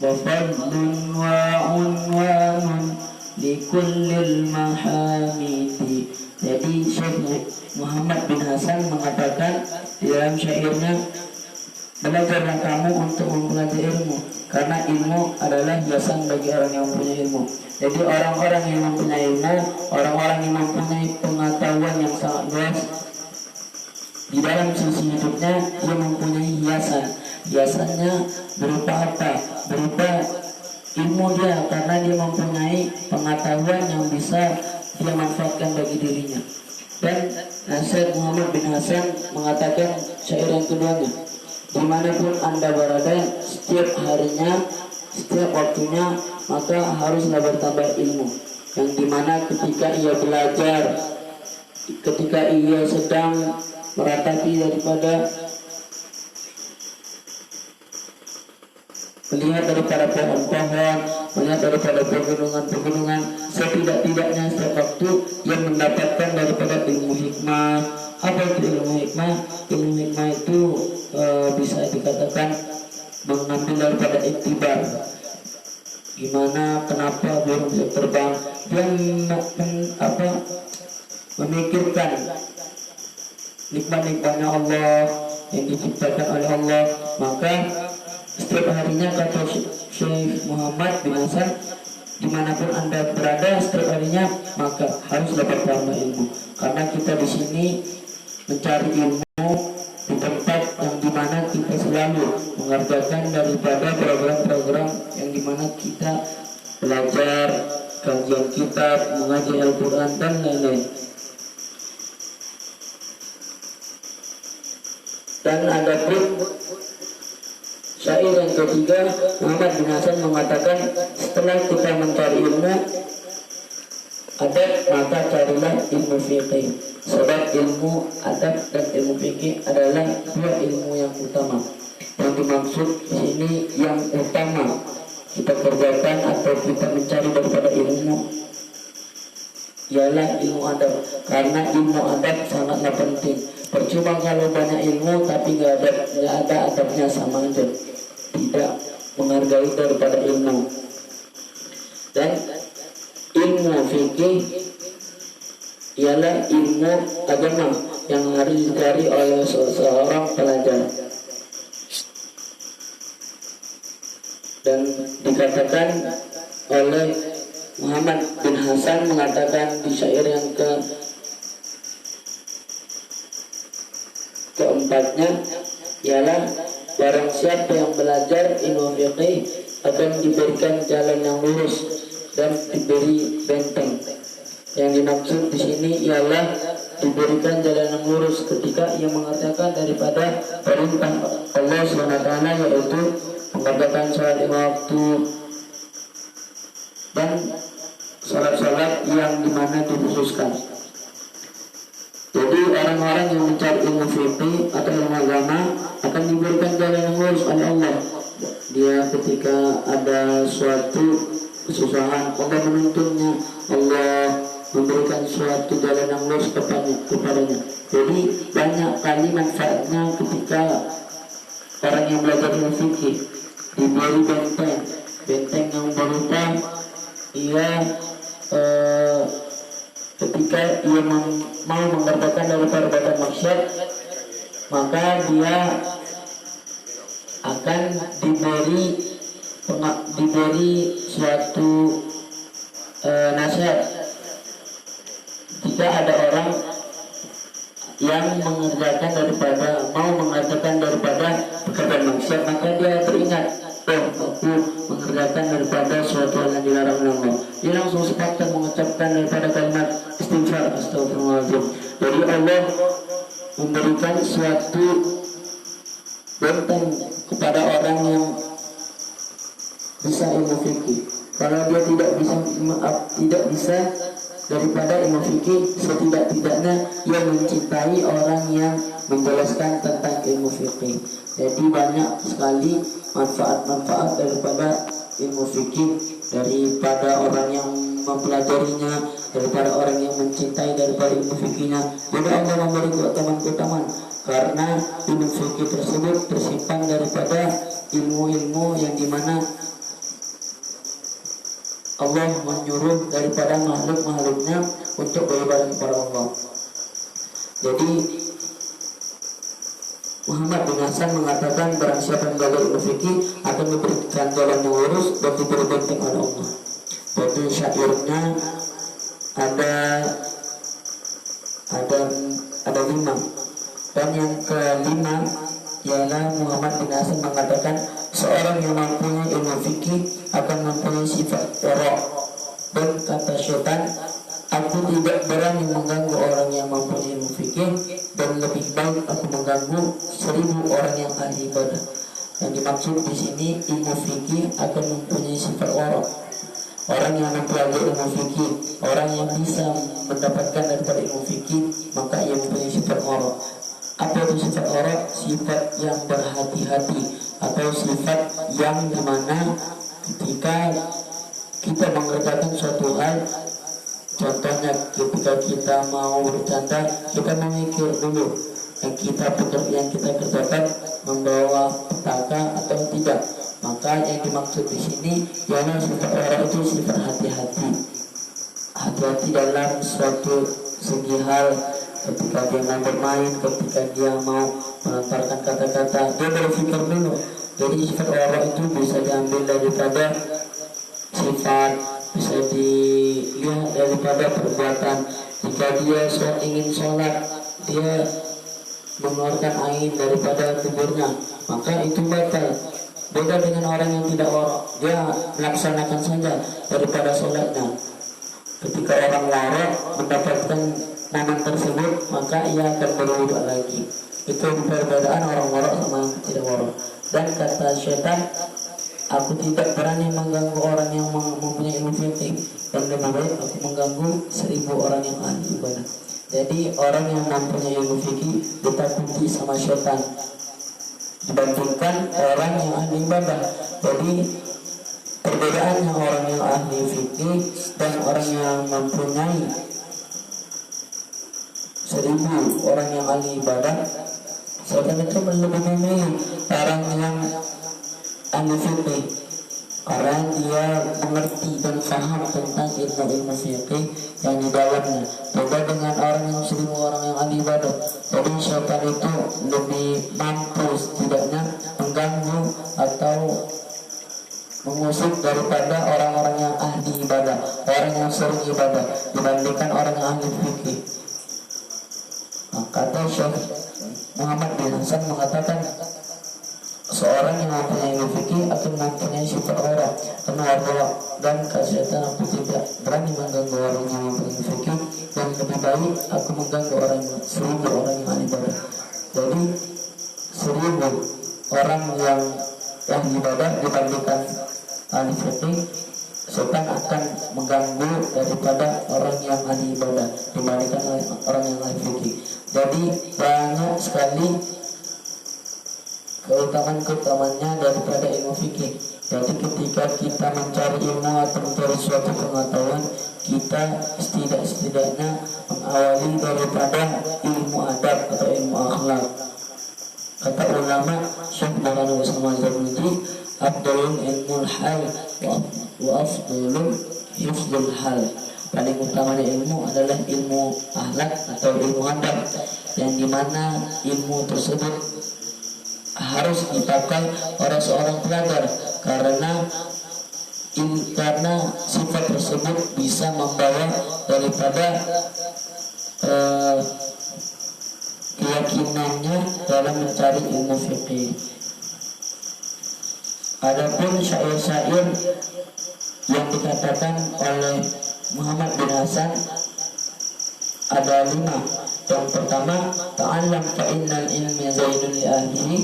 وفضل وعنوان لكل المحامد. Jadi Syekh Muhammad bin Hasan mengatakan di dalam syairnya, belajarlah kamu untuk mempelajari ilmu, karena ilmu adalah hiasan bagi orang yang mempunyai ilmu. Jadi orang-orang yang mempunyai ilmu, orang-orang yang mempunyai pengetahuan yang sangat luas, di dalam sisi hidupnya dia mempunyai hiasan. Hiasannya berupa apa? Berupa ilmu dia, karena dia mempunyai pengetahuan yang bisa dia manfaatkan bagi dirinya. Dan Syekh Muhammad bin Hasan mengatakan syair yang keduanya, dimanapun Anda berada, setiap harinya, setiap waktunya, maka haruslah bertambah ilmu. Yang dimana ketika ia belajar, ketika ia sedang meratapi daripada melihat daripada pohon-pohon, melihat daripada pegunungan-pegunungan, setidak-tidaknya setiap waktu yang mendapatkan daripada ilmu hikmah. Apa itu ilmu hikmah? Ilmu hikmah itu bisa dikatakan mengambil daripada iktibar. Gimana, kenapa burung bisa terbang? Dia memikirkan nikmat-nikmatnya Allah yang diciptakan oleh Allah. Maka setiap harinya, kata Syekh Muhammad bin Hasan, dimanapun Anda berada setiap harinya, maka harus dapat tambah ilmu. Karena kita di sini mencari ilmu di tempat yang dimana kita selalu mengerjakan daripada program-program yang dimana kita belajar, kajian kitab, mengaji Al-Quran dan lain-lain. Dan ada pun syair yang ketiga, Muhammad bin Hasan mengatakan, setelah kita mencari ilmu adab, maka carilah ilmu fikih. Sebab ilmu adab dan ilmu fikih adalah dua ilmu yang utama. Yang dimaksud di sini yang utama kita kerjakan atau kita mencari daripada ilmu ialah ilmu adab, karena ilmu adab sangatlah penting. Percuma kalau banyak ilmu tapi nggak ada adabnya, sama aja tidak menghargai daripada ilmu. Dan ilmu fikih ialah ilmu agama yang harus dicari oleh seorang pelajar. Dan dikatakan oleh Muhammad bin Hasan mengatakan di syair yang keempatnya ialah, barang siapa yang belajar ilmu fikih akan diberikan jalan yang lurus dan diberi benteng. Yang dimaksud di sini ialah diberikan jalan yang lurus ketika ia mengerjakan daripada perintah Allah SWT, yaitu mengerjakan sholat lima waktu dan sholat-sholat yang dimana dikhususkan. Jadi orang-orang yang mencari ilmu fikih atau ilmu agama akan diberikan jalan yang lurus oleh Allah. Dia ketika ada suatu kesusahan, Allah menuntunnya, Allah memberikan suatu jalan yang lurus kepadanya. Jadi banyak kali manfaatnya ketika orang yang belajar ilmu fikih diberi benteng yang berupa ia ketika ia mau mengerjakan daripada perbuatan maksiat, maka dia akan diberi suatu nasihat. Jika ada orang yang mau mengerjakan daripada pekerjaan maksiat, maka dia teringat, aku mengerjakan daripada suatu hal yang dilarang oleh Allah. Dia langsung sepakat mengucapkan daripada kalimat istighfar, astagfirullahaladzim. Jadi Allah memberikan suatu benteng kepada orang yang bisa ilmu fikih. Kalau dia tidak bisa daripada ilmu fikih, setidak-tidaknya ia mencintai orang yang menjelaskan tentang ilmu fikih. Jadi banyak sekali manfaat-manfaat daripada ilmu fikih, daripada orang yang mempelajarinya, daripada orang yang mencintai daripada ilmu fikihnya. Jadi Allah memberi keutamaan-keutamaan karena ilmu fikih tersebut tersimpan daripada ilmu-ilmu yang dimana Allah menyuruh daripada makhluk-makhluknya untuk beribadah kepada Allah. Jadi Muhammad bin Hasan mengatakan barang siapa yang belajar ilmu fikih akan diberikan jalan yang lurus dan diberi benteng oleh Allah. Jadi syairnya ada 5. Dan yang kelima ialah Muhammad bin Hasan mengatakan seorang yang mempunyai ilmu fikih akan mempunyai sifat wara. Dan kata syaitan, aku tidak berani mengganggu orang yang mempunyai ilmu fikih, dan lebih baik aku mengganggu 1000 orang yang ahli ibadah. Yang dimaksud di sini ilmu fikih akan mempunyai sifat wara. Orang yang mempelajari ilmu fikih, orang yang bisa mendapatkan daripada ilmu fikih, maka ia mempunyai sifat wara. Apa itu sifat wara? Sifat yang berhati-hati, atau sifat yang dimana ketika kita mengerjakan suatu hal, contohnya ketika kita mau bercanda, kita memikir dulu yang kita kerjakan membawa petaka atau tidak. Maka yang dimaksud di sini ialah sifat wara itu sifat hati-hati. Hati-hati dalam suatu segi hal, ketika dia mau bermain, ketika dia mau melontarkan kata-kata, dia berpikir dulu. Jadi sifat wara itu bisa diambil daripada sifat, bisa dilihat daripada perbuatan. Jika dia ingin sholat, dia mengeluarkan air daripada tubuhnya, maka itu batal. Beda dengan orang yang tidak wara, dia melaksanakan saja daripada sholatnya. Ketika orang wara mendapatkan momen tersebut, maka ia akan berwudu lagi. Itu perbedaan orang wara sama yang tidak wara. Dan kata syaitan, aku tidak berani mengganggu orang yang mempunyai ilmu fikih, dan lebih baik aku mengganggu 1000 orang yang ahli ibadah. Jadi orang yang mempunyai ilmu fikih ditakuti sama syaitan dibandingkan orang yang ahli ibadah. Jadi perbedaannya orang yang ahli fikih dan orang yang mempunyai 1000 orang yang ahli ibadah, syaitan itu lebih memilih orang yang ahli fikih karena dia mengerti dan paham tentang ilmu fikih yang di dalamnya. Beda dengan orang yang 1000 orang yang ahli ibadah. Jadi syaitan itu lebih mampu setidaknya mengganggu atau mengusik daripada orang-orang yang ahli ibadah, orang yang sering ibadah, dibandingkan orang yang ahli fikih. Kata Syekh Muhammad bin Hasan mengatakan seorang yang mempunyai ilmu fikih akan mempunyai sifat wara, dan kesehatan aku tidak berani mengganggu orang yang mempunyai fikih, dan lebih baik aku mengganggu 1000 orang yang ahli ibadah. Jadi 1000 orang yang ahli ibadah dibandingkan ahli fikih, setan akan mengganggu daripada orang yang ahli ibadah dibandingkan orang yang ahli fikih. Jadi banyak sekali keutamaan-keutamaannya daripada ilmu fikih. Jadi ketika kita mencari ilmu atau mencari suatu pengetahuan, kita setidaknya mengawali daripada ilmu adab atau ilmu akhlak. Kata ulama Syekh Maulana Usman Zabudi, Abdulul ilmul hal wa afdulul hifzul hal. Paling utamanya ilmu adalah ilmu akhlak atau ilmu adab, yang dimana ilmu tersebut harus dipakai oleh seorang pelajar karena sifat tersebut bisa membawa daripada keyakinannya dalam mencari ilmu fikih. Adapun syair-syair yang dikatakan oleh Muhammad bin Hasan ada 5. Yang pertama, ta'allam fa innal ilmi zainun li ahlihi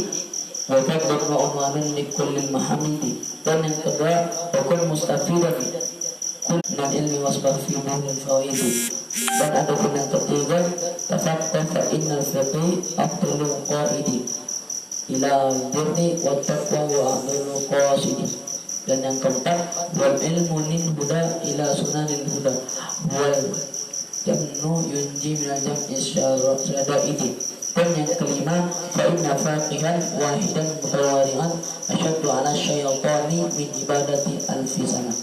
wa fadlun wa unwanun li kulli mahamidi. Dan yang kedua, wa kun mustafidan kullal ilmi wasbah fi nuril fawaidi. Dan ada pun yang ketiga, tafatta fa innal fiqhi afdalul qaidi ila birni wa taqwa wa adlul qasidi. Dan yang keempat, wal ilmu lil huda ila sunanil huda wal jamnu yunji minal jam'i syadaidi. Dan yang kelima, fa'inna faqihan wahidan mutawari'an asyaddu ala syaitani min ibadati alfi sana.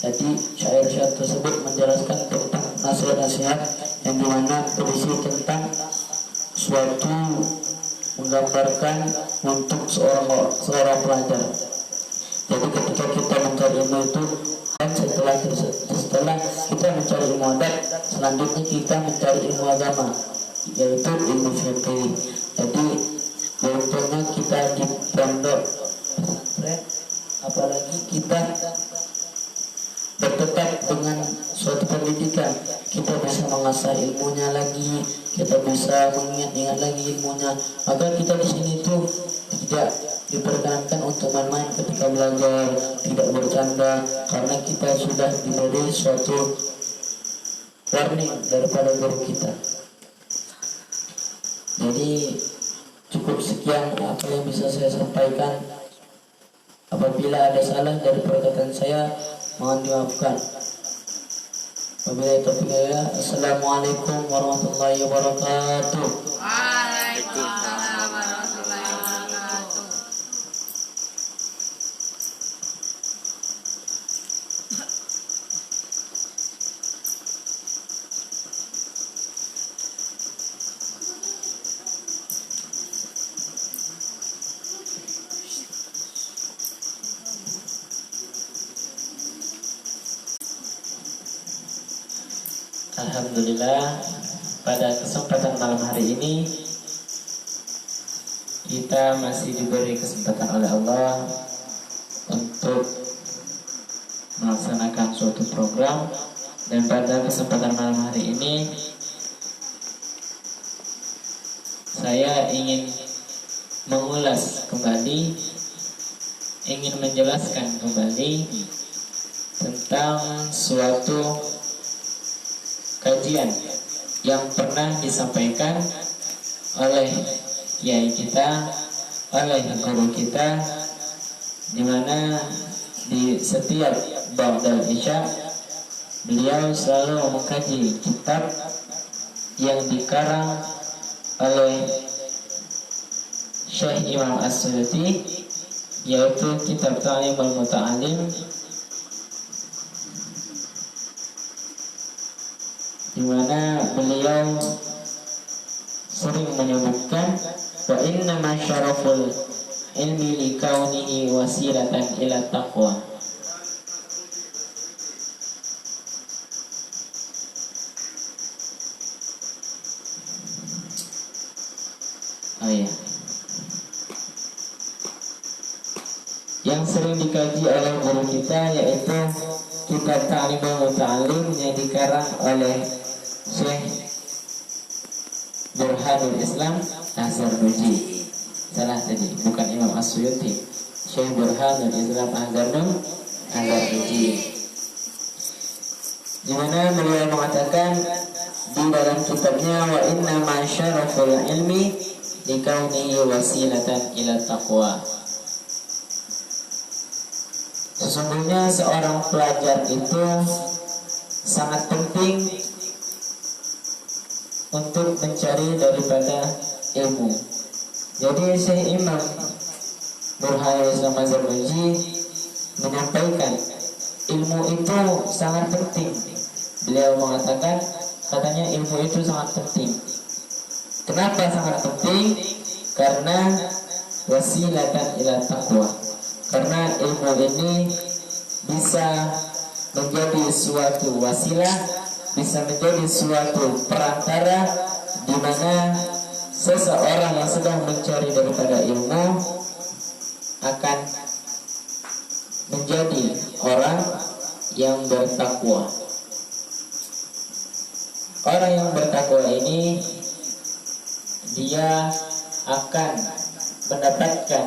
Jadi syair-syair tersebut menjelaskan tentang nasihat-nasihat yang dimana berisi tentang suatu menggambarkan untuk seorang pelajar. Jadi ketika kita mencari ilmu itu, dan setelah kita mencari ilmu adat, selanjutnya kita mencari ilmu agama, yaitu ilmu fikih. Jadi beruntungnya kita di pondok pesantren, apalagi kita bertetap dengan suatu pendidikan, kita bisa mengasah ilmunya lagi, kita bisa mengingat-ingat lagi ilmunya. Maka kita di sini tuh tidak diperkenankan untuk main-main ketika belajar, tidak bercanda, karena kita sudah diberi suatu warning daripada guru kita. Jadi cukup sekian apa yang bisa saya sampaikan. Apabila ada salah dari perkataan saya, mohon dimaafkan. Wabillahi taufiq wal hidayah. Assalamualaikum warahmatullahi wabarakatuh. Waalaikumsalam warahmatullahi wabarakatuh. Alhamdulillah, pada kesempatan malam hari ini kita masih diberi kesempatan oleh Allah untuk melaksanakan suatu program. Dan pada kesempatan malam hari ini saya ingin mengulas kembali, ingin menjelaskan kembali tentang suatu kajian yang pernah disampaikan oleh kiai kita, oleh guru kita, di mana di setiap ba'dal isya beliau selalu mengkaji kitab yang dikarang oleh Syekh Imam As-Suyuti, yaitu kitab Ta'limul Muta'alim, di mana beliau sering menyebutkan wa inna ma syaraful ilmi li kaunihi wasilatan ila taqwa. Oh iya. Yang sering dikaji oleh guru kita yaitu kitab Ta'limul Muta'alim yang dikarang oleh Syekh Burhanul Islam Az-Zarnuji. Salah tadi, bukan Imam As-Suyuti, Syekh Burhanul Islam Az-Zarnuji, di mana beliau mengatakan di dalam kitabnya wa inna ma syaraful ilmi likaunihi wasilatan ila taqwa. Sesungguhnya seorang pelajar itu sangat penting untuk mencari daripada ilmu. Jadi Syekh Imam Burhanul Islam Az-Zarnuji menyampaikan ilmu itu sangat penting. Beliau mengatakan, katanya ilmu itu sangat penting. Kenapa sangat penting? Karena wasilatan ila taqwa. Karena ilmu ini bisa menjadi suatu wasilah, bisa menjadi suatu perantara di mana seseorang yang sedang mencari daripada ilmu akan menjadi orang yang bertakwa. Orang yang bertakwa ini dia akan mendapatkan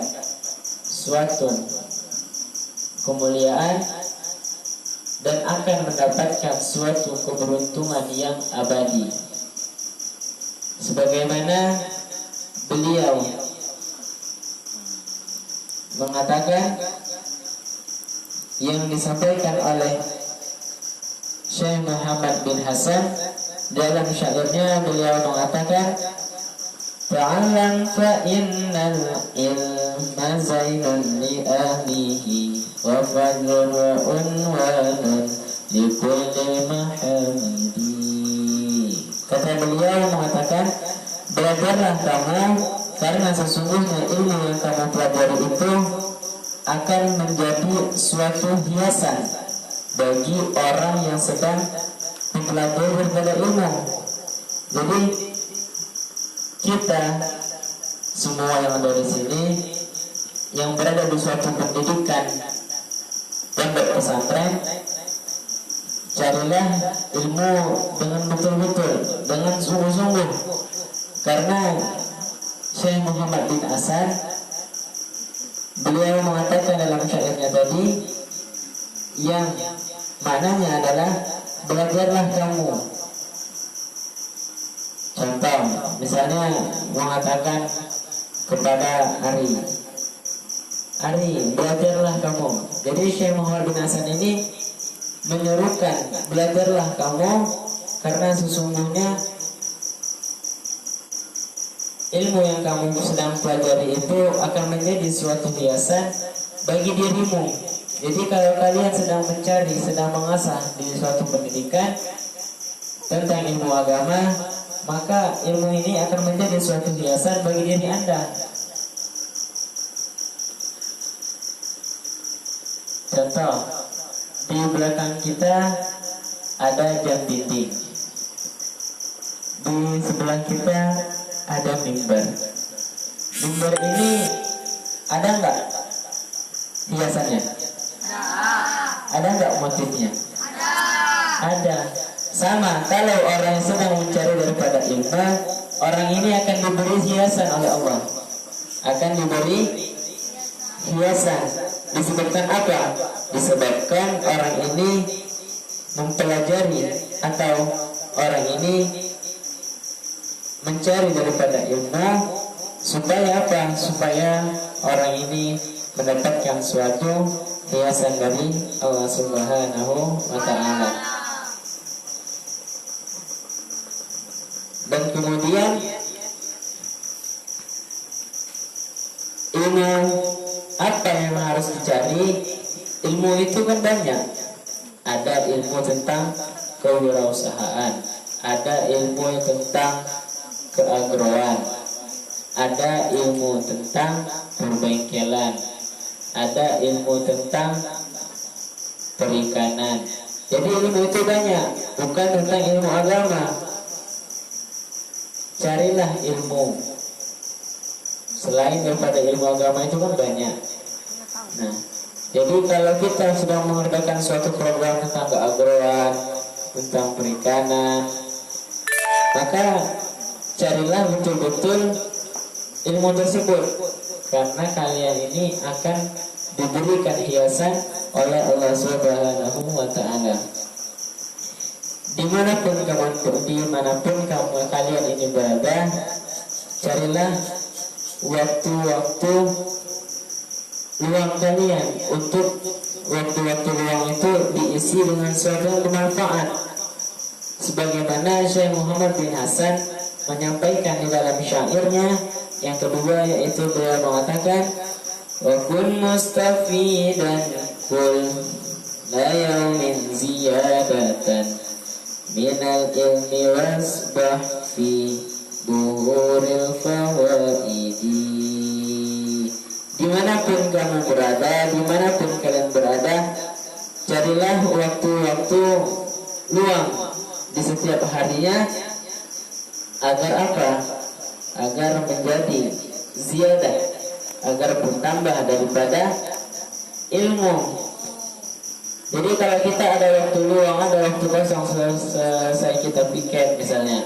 suatu kemuliaan dan akan mendapatkan suatu keberuntungan yang abadi. Sebagaimana beliau mengatakan yang disampaikan oleh Syekh Muhammad bin Hasan dalam syairnya, beliau mengatakan ta'allam fa innal ilma zainun li ahlihi wa fadlun wa unwanun likulli mahamidi. Kata beliau mengatakan, belajarlah kamu karena sesungguhnya ilmu yang kamu pelajari itu akan menjadi suatu hiasan bagi orang yang sedang mempelajari berbagai ilmu. Jadi kita semua yang ada di sini yang berada di suatu pendidikan pondok pesantren, carilah ilmu dengan betul-betul, dengan sungguh-sungguh, karena Syekh Muhammad bin Hasan beliau mengatakan dalam syairnya tadi yang maknanya adalah belajarlah kamu. Contoh, misalnya mengatakan kepada Ari, belajarlah kamu. Jadi Syekh Muhammad bin Hasan ini menyuruhkan belajarlah kamu karena sesungguhnya ilmu yang kamu sedang pelajari itu akan menjadi suatu hiasan bagi dirimu. Jadi kalau kalian sedang mencari, sedang mengasah di suatu pendidikan tentang ilmu agama, maka ilmu ini akan menjadi suatu hiasan bagi diri Anda. Contoh, di belakang kita ada jam dinding, di sebelah kita ada mimbar. Mimbar ini ada nggak hiasannya? Ada nggak motifnya? Ada. Sama, kalau orang yang sedang mencari daripada ilmu, orang ini akan diberi hiasan oleh Allah. Akan diberi hiasan. Disebabkan apa? Disebabkan orang ini mempelajari atau orang ini mencari daripada ilmu supaya apa? Supaya orang ini mendapatkan suatu hiasan dari Allah Subhanahu wa ta'ala. Dan kemudian ilmu apa yang harus dicari? Ilmu itu kan banyak. Ada ilmu tentang kewirausahaan, ada ilmu tentang keagroan, ada ilmu tentang perbengkelan, ada ilmu tentang perikanan. Jadi ilmu itu banyak, bukan tentang ilmu agama. Carilah ilmu selain daripada ilmu agama itu kan banyak. Nah, jadi kalau kita sedang mengerjakan suatu program tentang keagroan, tentang perikanan, maka carilah betul-betul ilmu tersebut, karena kalian ini akan diberikan hiasan oleh Allah Subhanahu wa ta'ala. Dimanapun kamu kalian ini berada, carilah waktu-waktu luang kalian untuk waktu-waktu luang itu diisi dengan sesuatu yang bermanfaat. Sebagaimana Syekh Muhammad bin Hasan menyampaikan di dalam syairnya yang kedua, yaitu beliau mengatakan, wa kun mustafidan kul la yaumin ziyadatan minal ilmi wasbah fi buhuril fawaidi. Dimanapun kamu berada, dimanapun kalian berada, carilah waktu-waktu luang di setiap harinya. Agar apa? Agar menjadi ziyadah, agar bertambah daripada ilmu. Jadi kalau kita ada waktu luang, ada waktu kosong, selesai kita piket misalnya,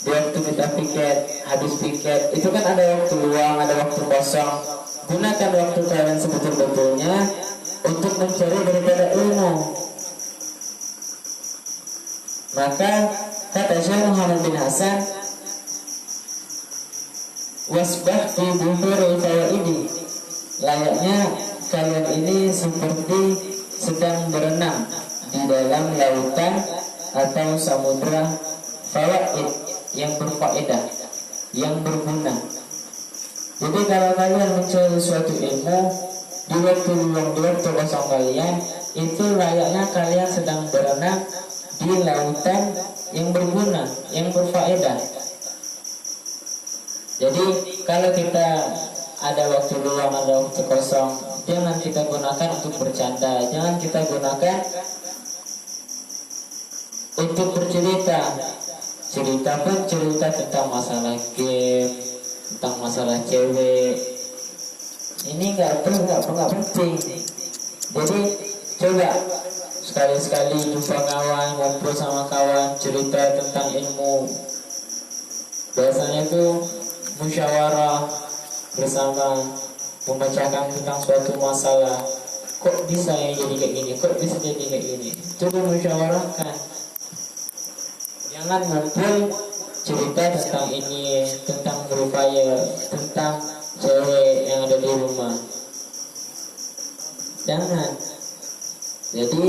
di waktu kita piket, habis piket, itu kan ada waktu luang, ada waktu kosong. Gunakan waktu kalian sebetul-betulnya untuk mencari daripada ilmu. Maka kata Syekh Muhammad bin Hasan, wasbah fi buhuril fawaidi, layaknya kalian ini seperti sedang berenang di dalam lautan atau samudra fawaid, yang berfaedah, yang berguna. Jadi kalau kalian mencari suatu ilmu, di waktu luang, di waktu kosong kalian itu layaknya kalian sedang berenang di lautan yang berguna, yang berfaedah. Jadi kalau kita ada waktu luang, ada waktu kosong, jangan kita gunakan untuk bercanda, jangan kita gunakan untuk bercerita. Cerita pun cerita tentang masalah game, tentang masalah cewek. Ini nggak penting. Jadi coba sekali-sekali jumpa kawan, ngobrol sama kawan, cerita tentang ilmu. Biasanya tuh musyawarah bersama, memecahkan tentang suatu masalah. Kok bisa ya jadi kayak gini? Kok bisa jadi kayak gini? Coba musyawarahkan. Jangan ngumpul cerita tentang ini, tentang berupaya, tentang cewek yang ada di rumah. Jangan. Jadi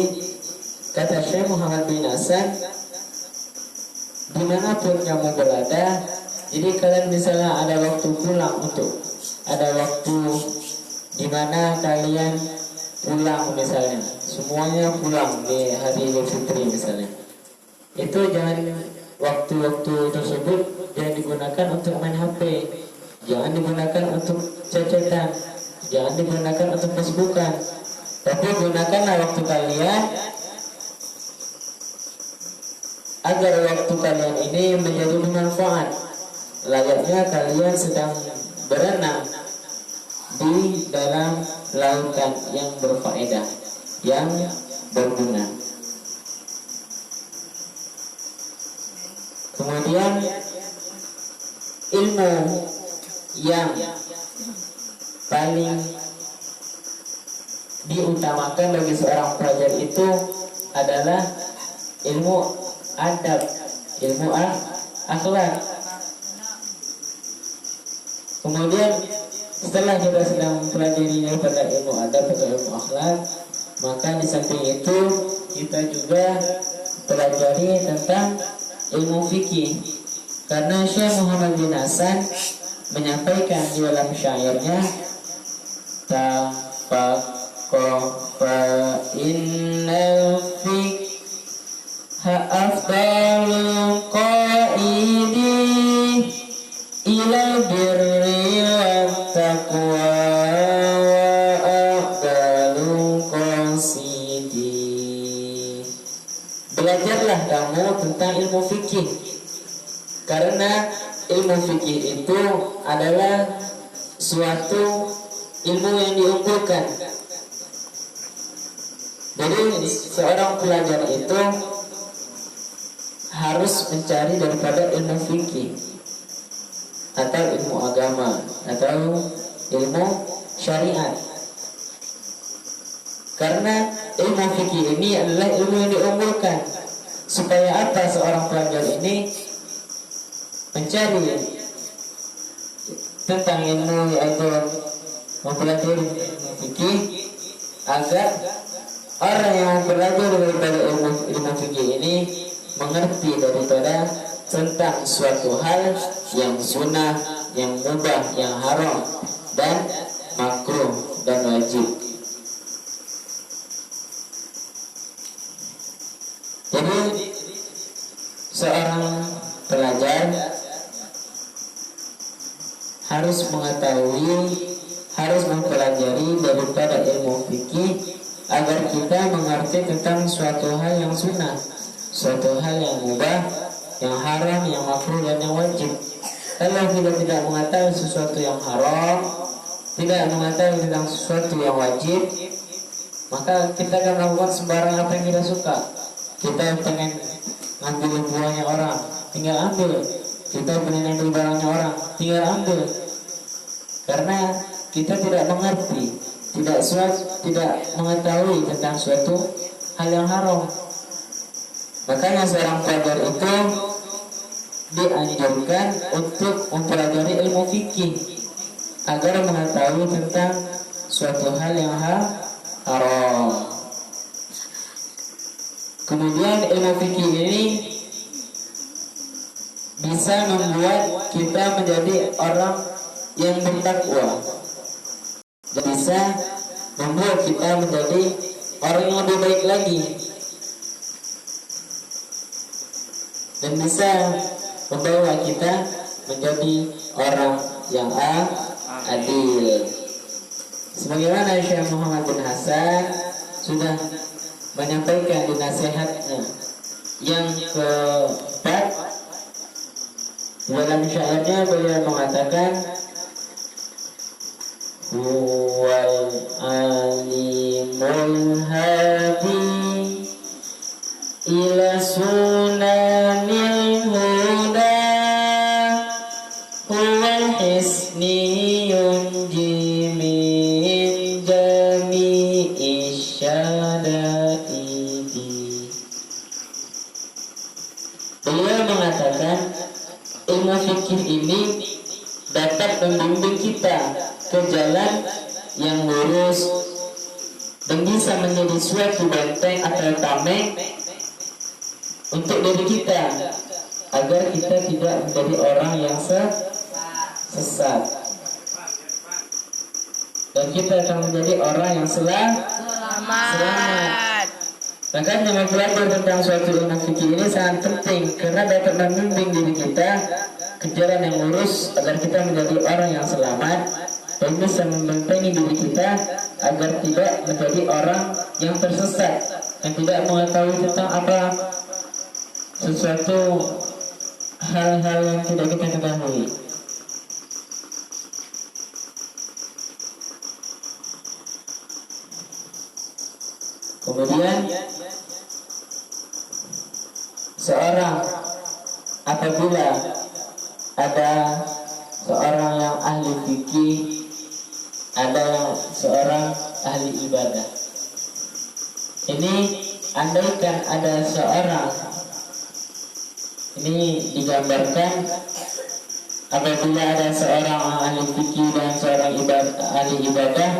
kata Syekh Muhammad bin Hasan, dimanapun kamu berada, jadi kalian misalnya ada waktu pulang ada waktu dimana kalian pulang misalnya, semuanya pulang di hari Idul Fitri misalnya, itu jangan waktu-waktu tersebut jangan digunakan untuk main HP, jangan digunakan untuk cecetan, jangan digunakan untuk Facebookan, tapi gunakanlah waktu kalian agar waktu kalian ini menjadi bermanfaat. Layaknya kalian sedang berenang di dalam lautan yang berfaedah, yang berguna. Kemudian ilmu yang paling diutamakan bagi seorang pelajar itu adalah ilmu adab, ilmu akhlak. Kemudian setelah kita sedang mempelajari pada ilmu adab atau ilmu akhlak, maka di samping itu kita juga pelajari tentang ilmu fikih. Karena Syekh Muhammad bin Hasan menyampaikan di dalam syairnya, fa innal fiqha afdalul qaidi ila birri wat taqwa wa afdalul qasidi. Belajarlah kamu tentang ilmu fikih, karena ilmu fikih itu adalah suatu ilmu yang diunggulkan. Jadi seorang pelajar itu harus mencari daripada ilmu fikih atau ilmu agama atau ilmu syariat. Karena ilmu fikih ini adalah ilmu yang diunggulkan. Supaya apa seorang pelajar ini mencari tentang ilmu, yaitu mempelajari ilmu fikih, agar orang yang belajar daripada ilmu fikih ini mengerti daripada tentang suatu hal yang sunnah, yang mubah, yang haram, dan makruh dan wajib. Jadi seorang pelajar harus mengetahui, harus mempelajari daripada ilmu fikih agar kita mengerti tentang suatu hal yang sunnah, suatu hal yang mubah, yang haram, yang makruh, dan yang wajib. Kalau kita tidak mengetahui sesuatu yang haram, tidak mengetahui tentang sesuatu yang wajib, maka kita akan melakukan sembarang apa yang kita suka. Kita pengen ngambil buahnya orang, tinggal ambil. Kita pengen ambil barangnya orang, tinggal ambil. Karena kita tidak mengerti, tidak mengetahui tentang suatu hal yang haram. Makanya seorang pelajar itu dianjurkan untuk mempelajari ilmu fikih agar mengetahui tentang suatu hal yang haram. Kemudian ilmu fikih ini bisa membuat kita menjadi orang yang bertakwa, bisa membuat kita menjadi orang yang lebih baik lagi dan bisa membawa kita menjadi orang yang adil. Sebagaimana Syekh Muhammad bin Hasan sudah menyampaikan di nasihatnya yang keempat, dalam syairnya beliau mengatakan, huwal alimul hadi ila sunanil huda, huwal hisniyun jimin jami'i syadaidi. Beliau mengatakan ilmu fikih ini dapat membimbing kita ke jalan yang lurus dan bisa menjadi suatu benteng atau tameng untuk diri kita agar kita tidak menjadi orang yang sesat dan kita akan menjadi orang yang selamat. Makanya belajar tentang suatu ilmu fikih ini sangat penting karena dapat membimbing diri kita ke jalan yang lurus agar kita menjadi orang yang selamat dan bisa membentengi diri kita agar tidak menjadi orang yang tersesat yang tidak mengetahui tentang apa sesuatu hal-hal yang tidak kita ketahui. Kemudian seorang apabila ada seorang yang ahli fikih, ada seorang ahli ibadah. Ini andaikan ada seorang, ini digambarkan apabila ada seorang ahli fikih dan seorang ahli ibadah,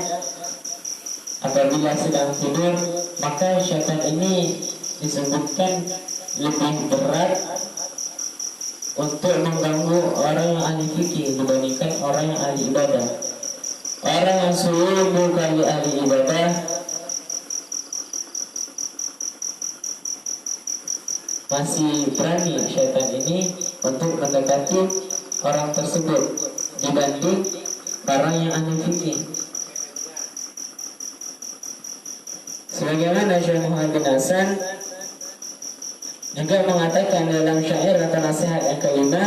apabila sedang tidur, maka syaitan ini disebutkan lebih berat untuk mengganggu orang yang ahli fikih dibandingkan orang yang ahli ibadah. Orang yang 1000 kali ahli ibadah masih berani syaitan ini untuk mendekati orang tersebut dibanding orang yang ahli fikih. Sebagaimana Syekh Muhammad bin Hasan juga mengatakan dalam syair atau nasihat yang kelima,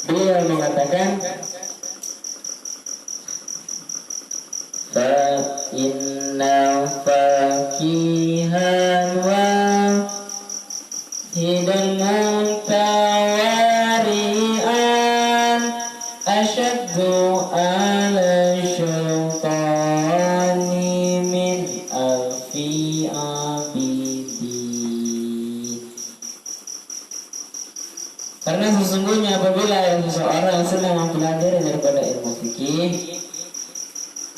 beliau mengatakan, fa inna fakihan wa hidan mutawari'an asyaddu ala syaitani min alfi abidi. Karena sesungguhnya apabila seseorang sedang mempelajari daripada ilmu fikih,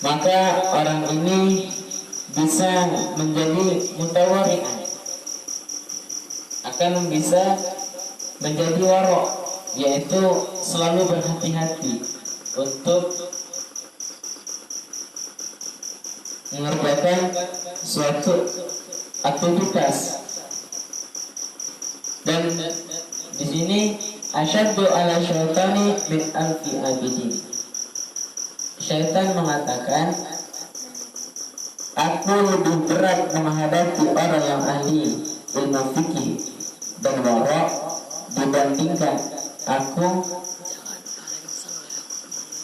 maka orang ini bisa menjadi mutawari'an, akan bisa menjadi warok, yaitu selalu berhati-hati untuk mengerjakan suatu aktivitas. Dan di sini asyaddu ala syaitani min alfi abidin. Syaitan mengatakan, aku lebih berat menghadapi orang yang ahli ilmu fikih dan warok dibandingkan aku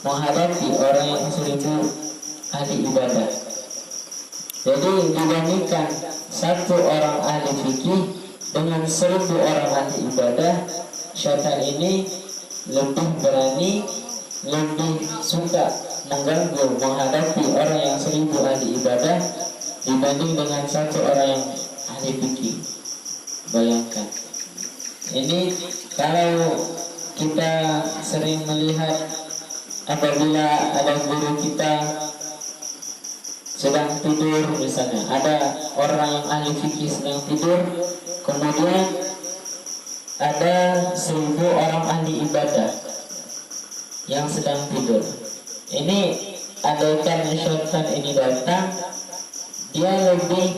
menghadapi orang yang 1000 ahli ibadah. Jadi dibandingkan satu orang ahli fikih dengan 1000 orang ahli ibadah, syaitan ini lebih berani, lebih suka mengganggu menghadapi orang yang 1000 ahli ibadah dibanding dengan satu orang yang ahli fikih. Bayangkan, ini kalau kita sering melihat apabila ada guru kita sedang tidur, misalnya ada orang yang ahli fikih sedang tidur, kemudian ada 1000 orang ahli ibadah yang sedang tidur. Ini andaikan syaitan ini datang, dia lebih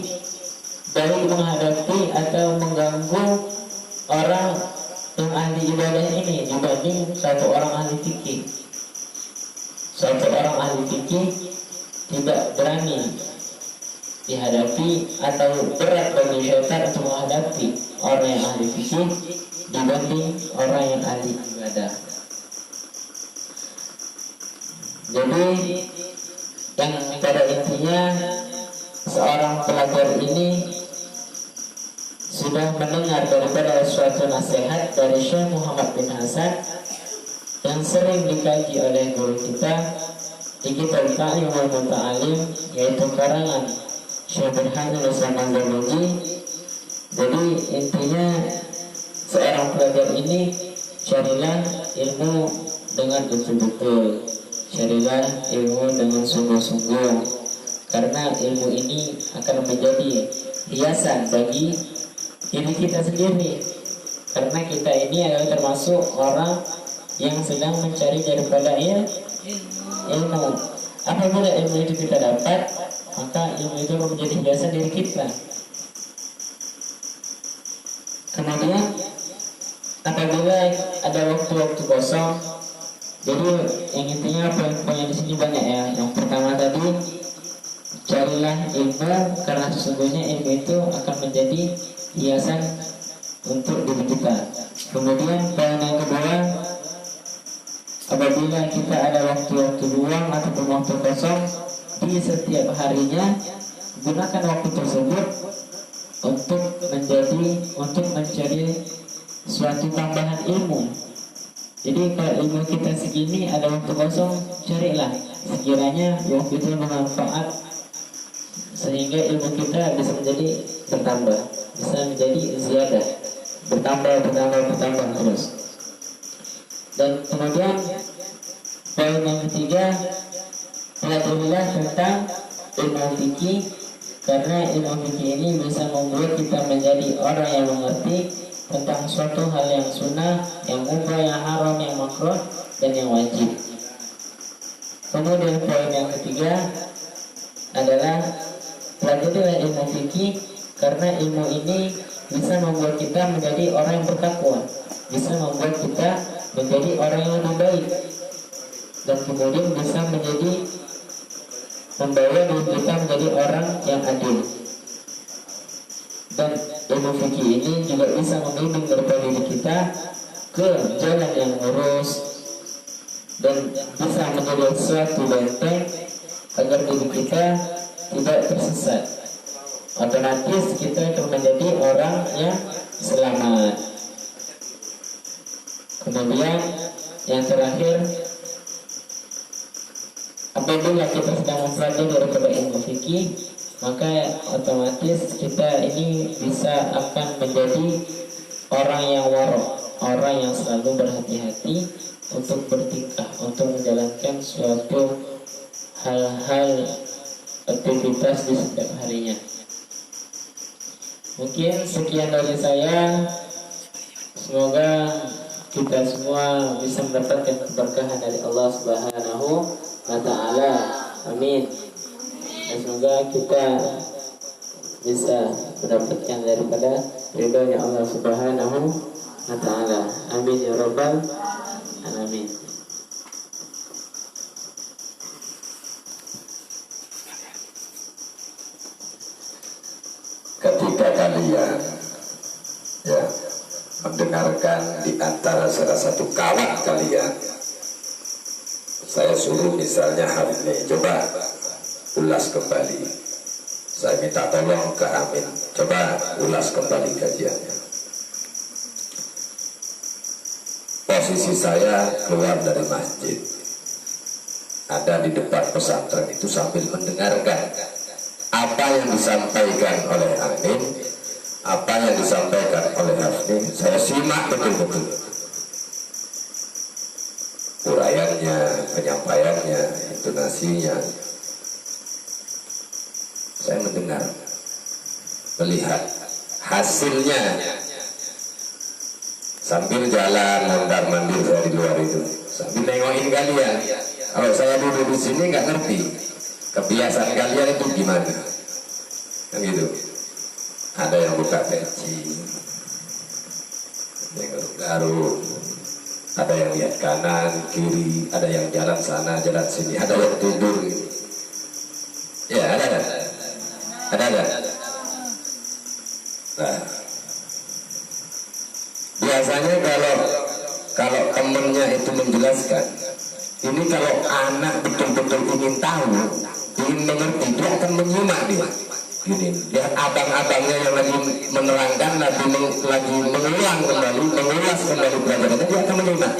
baik menghadapi atau mengganggu orang yang ahli ibadah ini dibanding satu orang ahli fikih. Satu orang ahli fikih tidak berani dihadapi atau berat bagi syaitan untuk menghadapi orang yang ahli fikih dibanding orang yang ahli ibadah. Jadi yang pada intinya seorang pelajar ini sudah mendengar daripada suatu nasihat dari Syekh Muhammad bin Hasan yang sering dikaji oleh guru kita di kitab Ta'limul Muta'alim, yaitu karangan Syekh Burhanuddin Al-Zarnuji. Jadi intinya seorang pelajar ini carilah ilmu dengan betul-betul, carilah ilmu dengan sungguh-sungguh, karena ilmu ini akan menjadi hiasan bagi diri kita sendiri, karena kita ini adalah termasuk orang yang sedang mencari daripada ilmu. Apabila ilmu itu kita dapat, maka ilmu itu menjadi hiasan diri kita. Kemudian apabila ada waktu-waktu kosong, jadi yang intinya poin-poinnya di sini banyak ya. Yang pertama tadi, carilah ilmu karena sesungguhnya ilmu itu akan menjadi hiasan untuk diri kita. Kemudian poin yang kedua, apabila kita ada waktu-waktu luang ataupun waktu kosong di setiap harinya, gunakan waktu tersebut untuk mencari suatu tambahan ilmu. Jadi kalau ilmu kita segini, ada waktu kosong, carilah sekiranya waktu itu bermanfaat sehingga ilmu kita bisa menjadi bertambah, bisa menjadi ziyadah, bertambah terus. Dan kemudian poin yang ketiga, pelajarilah tentang ilmu fikih, karena ilmu fikih ini bisa membuat kita menjadi orang yang mengerti tentang suatu hal yang sunnah, yang mubah, yang haram, yang makruh, dan yang wajib. Kemudian poin yang ketiga adalah pelajarilah ilmu fikih, karena ilmu ini bisa membuat kita menjadi orang yang bertakwa, bisa membuat kita menjadi orang yang lebih baik, dan kemudian bisa membawa diri kita menjadi orang yang adil. Dan ilmu fikih ini juga bisa membimbing daripada diri kita ke jalan yang lurus dan bisa menjadi suatu benteng agar diri kita tidak tersesat. Otomatis kita akan menjadi orang yang selamat. Kemudian yang terakhir, apabila kita sedang mempelajari daripada ilmu fikih, maka otomatis kita ini bisa akan menjadi orang yang warok, orang yang selalu berhati-hati untuk bertingkah, untuk menjalankan suatu hal-hal aktivitas di setiap harinya. Mungkin sekian dari saya. Semoga kita semua bisa mendapatkan keberkahan dari Allah Subhanahu wa Ta'ala. Amin. Dan semoga kita bisa mendapatkan daripada ridhonya Allah Subhanahu wa Ta'ala. Amin ya rabbal alamin. Ketika kalian mendengarkan di antara salah satu kawan kalian, saya suruh misalnya hari ini, coba ulas kembali, saya minta tolong ke Amin, coba ulas kembali kajiannya. Posisi saya keluar dari masjid, ada di depan pesantren itu sambil mendengarkan apa yang disampaikan oleh Amin, apa yang disampaikan oleh Hafni. Saya simak betul-betul uraiannya, penyampaiannya, intonasinya. Saya mendengar, melihat hasilnya sambil jalan mondar-mandir saya di luar itu, sambil nengokin kalian. Kalau saya duduk di sini nggak ngerti kebiasaan kalian itu gimana, kan gitu. Ada yang buka peci, yang garuk, ada yang lihat kanan kiri, ada yang jalan sana jalan sini, ada yang tidur. Ya ada. Nah, biasanya kalau temennya itu menjelaskan, ini kalau anak betul-betul ingin tahu, ingin mengerti, dia akan menyimak dia. Gini, lihat abang-abangnya yang lagi menerangkan, lagi mengulang kembali, mengulas kembali pelajarannya, dia akan menyimak.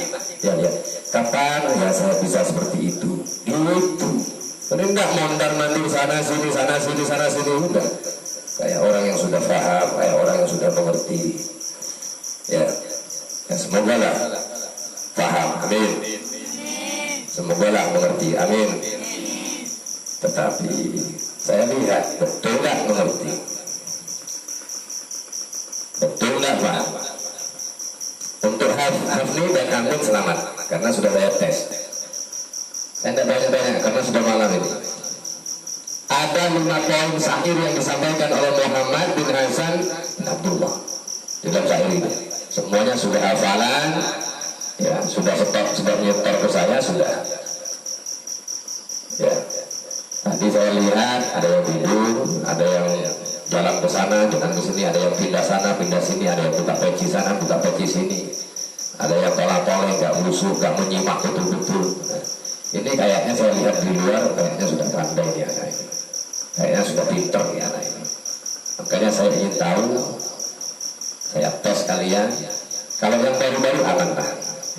Ya, kapan ya saya bisa seperti itu? Itu. Ini enggak mondar-mandir sana sini, enggak. Kayak orang yang sudah paham, kayak orang yang sudah mengerti. Ya semoga lah paham, amin. Semoga lah mengerti, amin. Tetapi saya lihat betul nggak mengerti, betul nggak paham. Untuk Hafni dan Amin selamat, karena sudah saya tes. Saya tidak banyak-banyak karena sudah malam ini. Ada 5 poin syair yang disampaikan oleh Muhammad bin Hasan bin Abdullah dalam syair ini. Semuanya sudah hafalan, ya sudah nyetor ke saya sudah. Ya, tadi saya lihat ada yang tidur, ada yang jalan ke sana, jalan ke sini, ada yang pindah sana, pindah sini, ada yang buka peci sana, buka peci sini, ada yang tolak-tolak, nggak musuh, nggak menyimak betul-betul. Ini kayaknya saya lihat di luar, kayaknya sudah pandai nih anak ini, kayaknya sudah pinter nih anak ini. Makanya saya ingin tahu, saya tes kalian. Kalau yang baru-baru aman lah,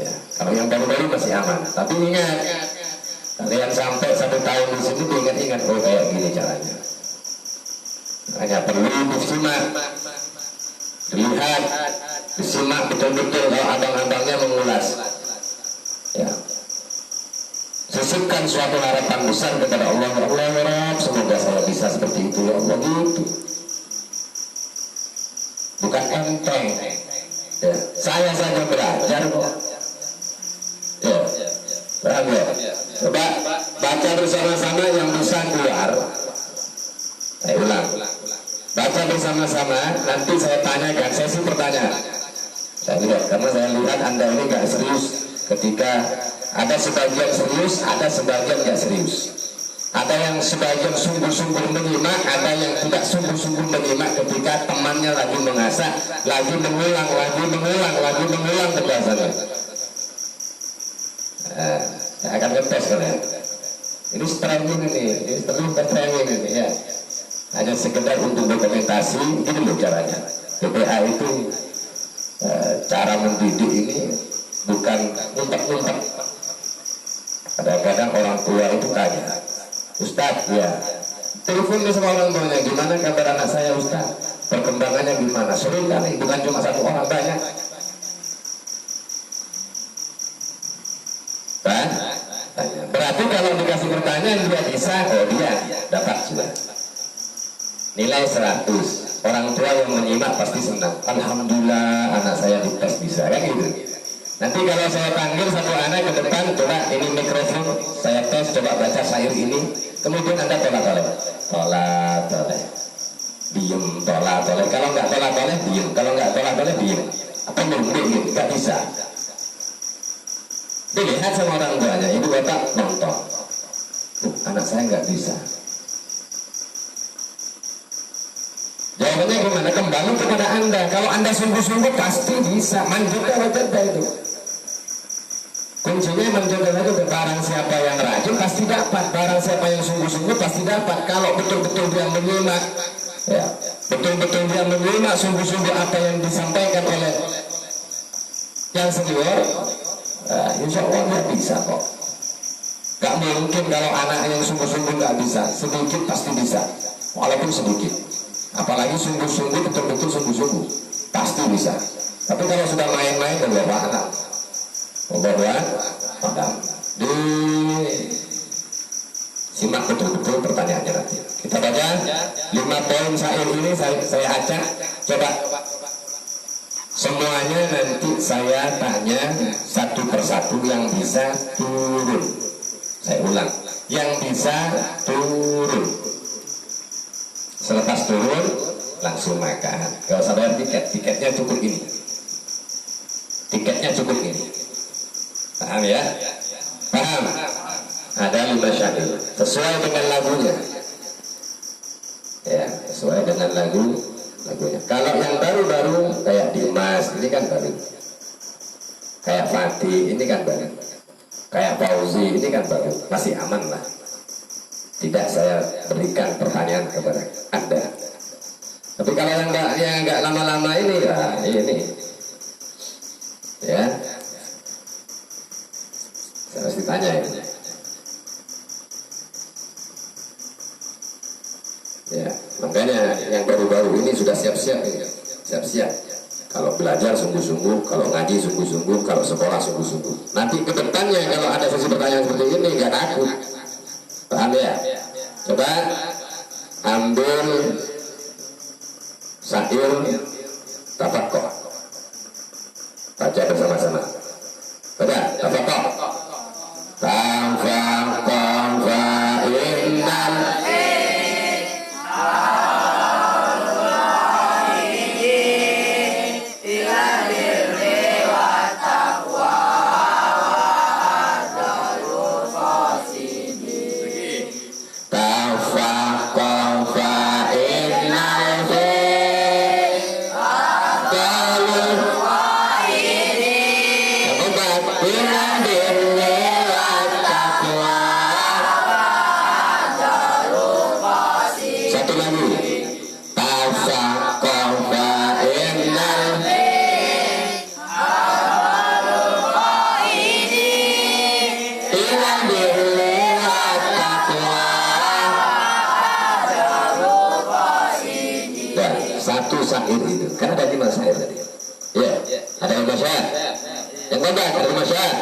ya. Kalau yang baru-baru masih aman. Tapi ingat, kalian sampai 1 tahun di sini, ingat-ingat, oh kayak gini caranya. Hanya perlu disimak, dilihat, disimak betul-betul kalau abang-abangnya mengulas. Ya. Sisipkan suatu harapan besar kepada Allah, Allah, semoga saya bisa seperti itu ya Allah, gitu. Bukan enteng. Ya. Saya saja belajar kok. Ya. Paham ya? Coba baca bersama-sama yang bisa keluar. Saya ulang. Baca bersama-sama, nanti saya tanyakan, sesi pertanyaan. Saya lihat, karena saya lihat Anda ini gak serius. Ketika ada sebagian serius, ada sebagian gak serius. Ada yang sebagian sungguh-sungguh menyimak, ada yang tidak sungguh-sungguh menyimak ketika temannya lagi mengasah, lagi mengulang penjelasannya. Saya akan ngetes kalian. Ini streaming ini ya. Hanya sekedar untuk dokumentasi, ini loh caranya. PPA itu cara mendidik ini bukan ngumpet-ngumpet. Kadang-kadang orang tua itu tanya, Ustadz ya, telepon sama orang tuanya, gimana kabar anak saya Ustadz? Perkembangannya gimana? Sering kali, bukan cuma 1 orang, banyak. Kan? Berarti kalau dikasih pertanyaan dia bisa, oh dia dapat sudah. Nilai 100. Orang tua yang menyimak pasti senang. Alhamdulillah anak saya dites bisa, kan gitu. Nanti kalau saya panggil 1 anak ke depan, coba ini mikrofon, saya tes, coba baca syair ini, kemudian Anda tolak-tolak, diem, tolak-tolak. Kalau nggak tolak-tolak, diem. Kalau nggak tolak-tolak, diem. Apa mungkin? Nggak bisa. Dilihat sama orang tuanya, ibu bapak nonton. Anak saya nggak bisa. Jawabannya gimana? Kembali kepada Anda. Kalau Anda sungguh-sungguh pasti bisa. Manjuka wajah itu. Kuncinya menjaga itu, barang siapa yang rajin pasti dapat, barang siapa yang sungguh-sungguh pasti dapat. Kalau betul-betul dia menyimak, ya, betul-betul dia menyimak sungguh-sungguh apa yang disampaikan oleh yang senior, insya Allah dia bisa kok. Gak mungkin kalau anak yang sungguh-sungguh gak bisa, sedikit pasti bisa, walaupun sedikit. Apalagi sungguh-sungguh, betul-betul sungguh-sungguh, pasti bisa. Tapi kalau sudah main-main, dan gak paham. Padahal simak betul-betul pertanyaannya nanti. Kita baca 5 poin syair ini, saya acak. Coba semuanya nanti saya tanya 1 persatu yang bisa turun. Saya ulang, yang bisa turun. Selepas turun langsung makan. Gak usah bayar tiket, tiketnya cukup ini. Tiketnya cukup ini. Paham ya? Paham? Ada 5 syair sesuai dengan lagunya. Ya, sesuai dengan lagunya. Kalau yang baru-baru kayak Dimas, ini kan baru. Kayak Fatih, ini kan baru. Kayak Fauzi, ini kan baru. Masih aman lah. Tidak saya berikan pertanyaan kepada Anda. Tapi kalau yang nggak lama-lama ini, ya ini. Ya. Saya harus ditanya ini. Ya, makanya yang baru-baru ini sudah siap-siap ini. Siap-siap. Kalau belajar sungguh-sungguh, kalau ngaji sungguh-sungguh, kalau sekolah sungguh-sungguh. Nanti ke depannya kalau ada sesi pertanyaan seperti ini nggak takut. Paham ya? Coba ambil syair tafakkuk. Baca bersama-sama. Baca tafakkuk. Tafakkuk fa innal satu lagi. Tafakkuk fa innal ila birri wat taqwa. Dan satu syair itu kan ada 5 syair tadi. Ya, ada 5 syair. Yang keempat ada 5 syair.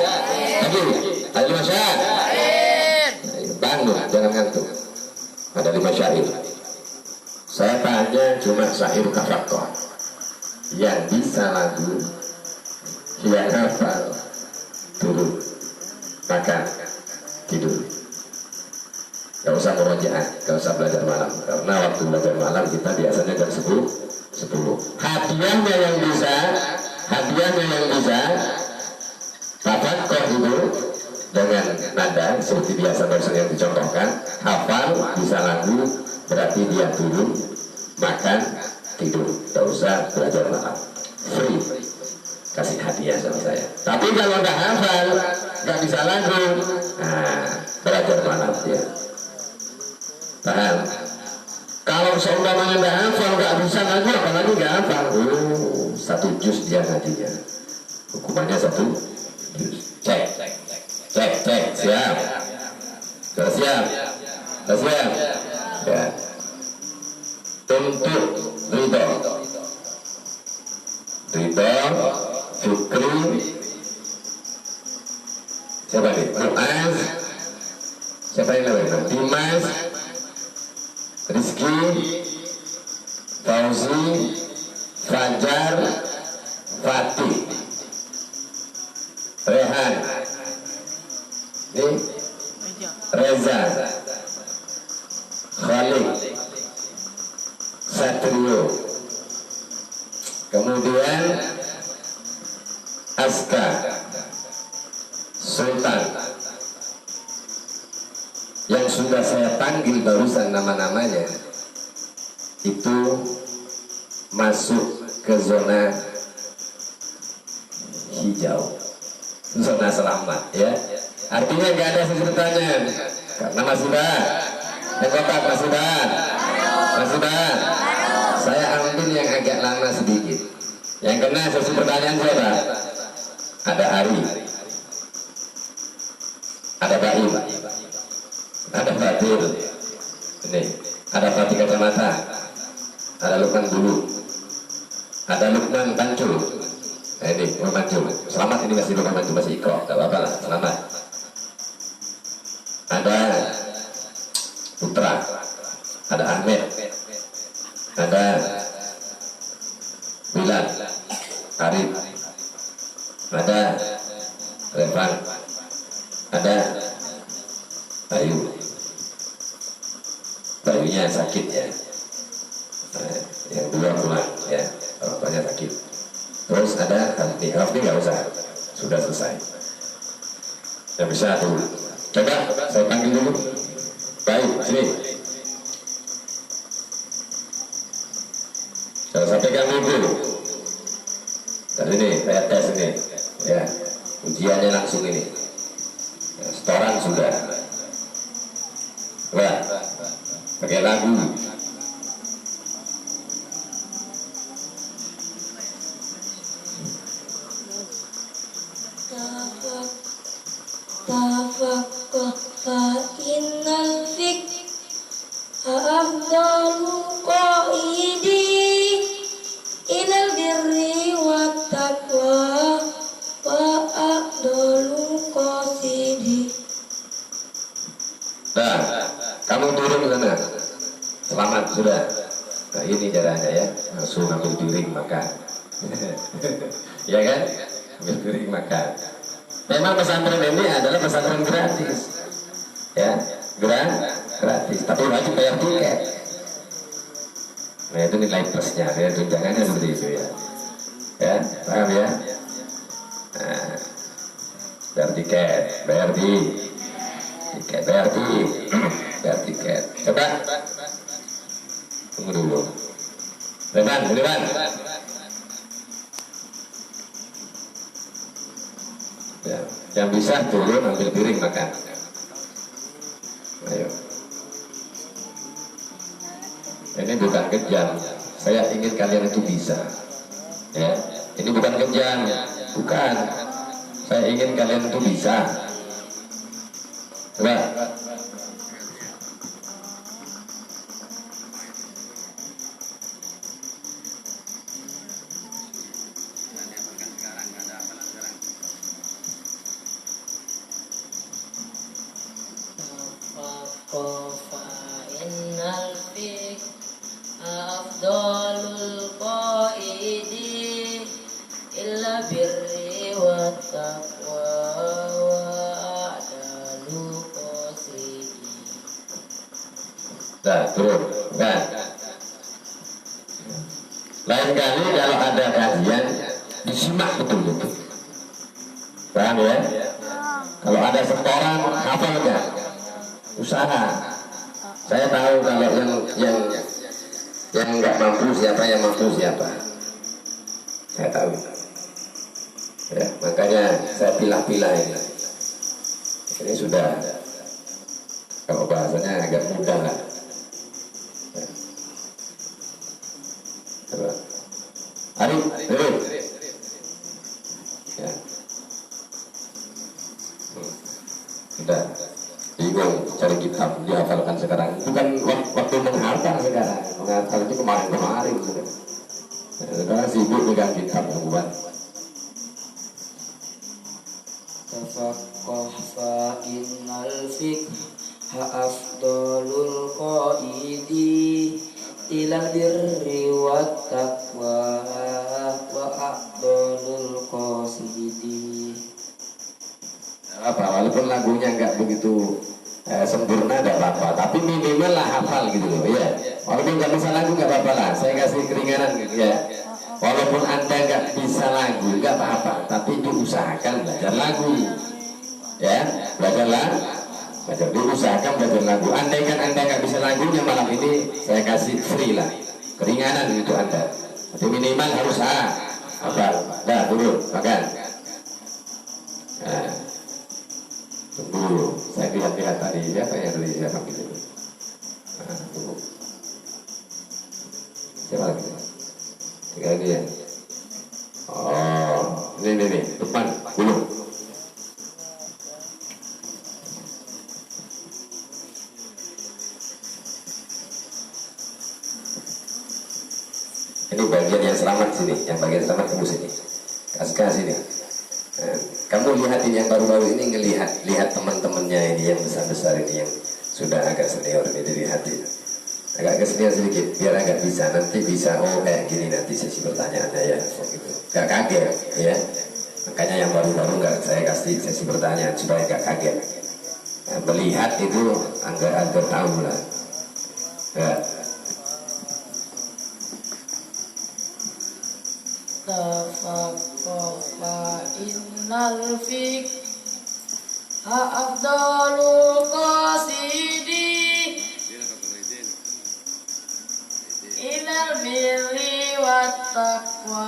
Lagi ada 5 syair. Bangun, jangan ngantuk. Ada 5 syair. Saya tanya cuma syair tafakkuk. Yang bisa lagu, yang hafal, turun, makan, tidur. Gak usah merojaah, gak usah belajar malam. Karena waktu belajar malam kita biasanya jam 10. Hadiahnya yang bisa tafakkuk itu dengan nada seperti biasa barusan yang dicontohkan. Hafal, bisa lagu, berarti dia turun, makan, tidur. Gak usah belajar malam, free. Kasih hadiah sama saya. Tapi kalau nggak hafal, nggak bisa lagu, nah, belajar malam dia. Paham? Kalau seumpamanya nggak hafal, nggak bisa lagu, apalagi nggak hafal, 1 juz dia ngajinya. Hukumannya 1 juz. Cek, siap. Sudah siap? Sudah siap? Ya. Untuk ridho, Fikri, siapa nih? Mu'az, siapa yang namanya? Dimas, Rizky, Fauzi, Fajar, Fatih, Rehan, Reza, Khalid, Satrio, kemudian Aska, Sultan. Yang sudah saya panggil barusan nama-namanya itu masuk ke zona hijau, zona selamat ya. Artinya nggak ada sesi pertanyaan karena masih bahas. Yang kotak masih bahas. Saya ambil yang agak lama sedikit. Yang kena sesi pertanyaan siapa? Ada Ari, ada Baim, ada Fatil, ini ada Fatih Kacamata, ada Lukman Bulu, ada Lukman Pancul. Nah, ini Lukman Pancul. Selamat, ini masih Lukman Pancul, masih Iko, gak apa-apa lah, selamat. Ada Putra, ada Ahmed, ada Bilal, Arif, ada Revan, ada Bayunya sakit ya. Yang dua pulang ya, orang tuanya sakit. Terus ada Rafni nggak usah, sudah selesai. Yang bisa dulu. Coba saya panggil dulu. Baik, sini. Saya sampaikan dulu. Dan ini saya tes ini, ya. Ujiannya langsung ini. Ya, setoran sudah. Coba pakai lagu. Tafakkah fa innal fik afdalu qaidi ilal birri wat taqwa wa afdalu qasidi. Nah, kamu turun ke sana. Selamat sudah. Nah, ini caranya ya. Langsung ambil piring makan. Ya kan? Ambil piring makan. Memang pesantren ini adalah pesantren gratis, ya, gratis. Tapi wajib bayar tiket. Nah itu nilai plusnya, ya tunjangannya seperti itu ya, paham ya? Nah, bayar tiket, bayar tiket. Coba, tunggu dulu. Depan. Ya, yang bisa turun ambil piring makan. Ayo. Ini bukan kejam. Saya ingin kalian itu bisa. Ya, ini bukan kejam, bukan. Saya ingin kalian itu bisa. Coba. Innal fik afdalul qaidi illa birri wat taqwa wa adalu qasidi. Nah, turun. Nah. Lain kali kalau ada kajian disimak betul-betul. Paham ya? Kalau ada setoran hafal nggak? Usaha. Saya tahu kalau yang nggak mampu siapa, yang mampu siapa. Saya tahu. Ya, makanya saya pilah-pilah ini. Ini sudah, kalau bahasanya agak mudah lah. Ya. Coba. Arif. Ya. Sudah. Bingung cari kitab dihafalkan sekarang. Bukan waktu menghafal sekarang. Menghafal itu kemarin sudah. Sekarang sibuk dengan kitab buat. Tafaqqah fa innal fik afdalul qaidi ilal birri wat taqwa wa afdalul qasidi. Apa walaupun lagunya nggak begitu sempurna tidak apa-apa, tapi minimal lah hafal gitu loh ya. Walaupun nggak bisa lagu nggak apa-apa lah, saya kasih keringanan ya. Walaupun anda nggak bisa lagu nggak apa-apa, tapi diusahakan belajar lagu ya, diusahakan belajar lagu. Andaikan anda nggak bisa lagunya malam ini saya kasih free lah, keringanan gitu anda. Tapi minimal harus hafal. Dah turun makan. Nah. Tunggu, saya lihat tadi siapa gitu. Nah, tunggu. Siapa lagi? Tinggal dia. Oh, ini depan dulu. Ini bagian yang selamat sini, yang bagian selamat kamu sini. Kasih sini. Kamu lihatin yang baru-baru ini, lihat teman-temannya ini yang besar-besar ini yang sudah agak senior ini, dilihatin agak kesenior sedikit biar agak bisa, nanti bisa kayak gini nanti sesi pertanyaannya ya gitu. Gak kaget ya, makanya yang baru-baru nggak saya kasih sesi pertanyaan supaya gak kaget. melihat itu agak tahu lah. Ya. Tafaqqa innal fiqha afdalul qasidi ilal birri wat taqwa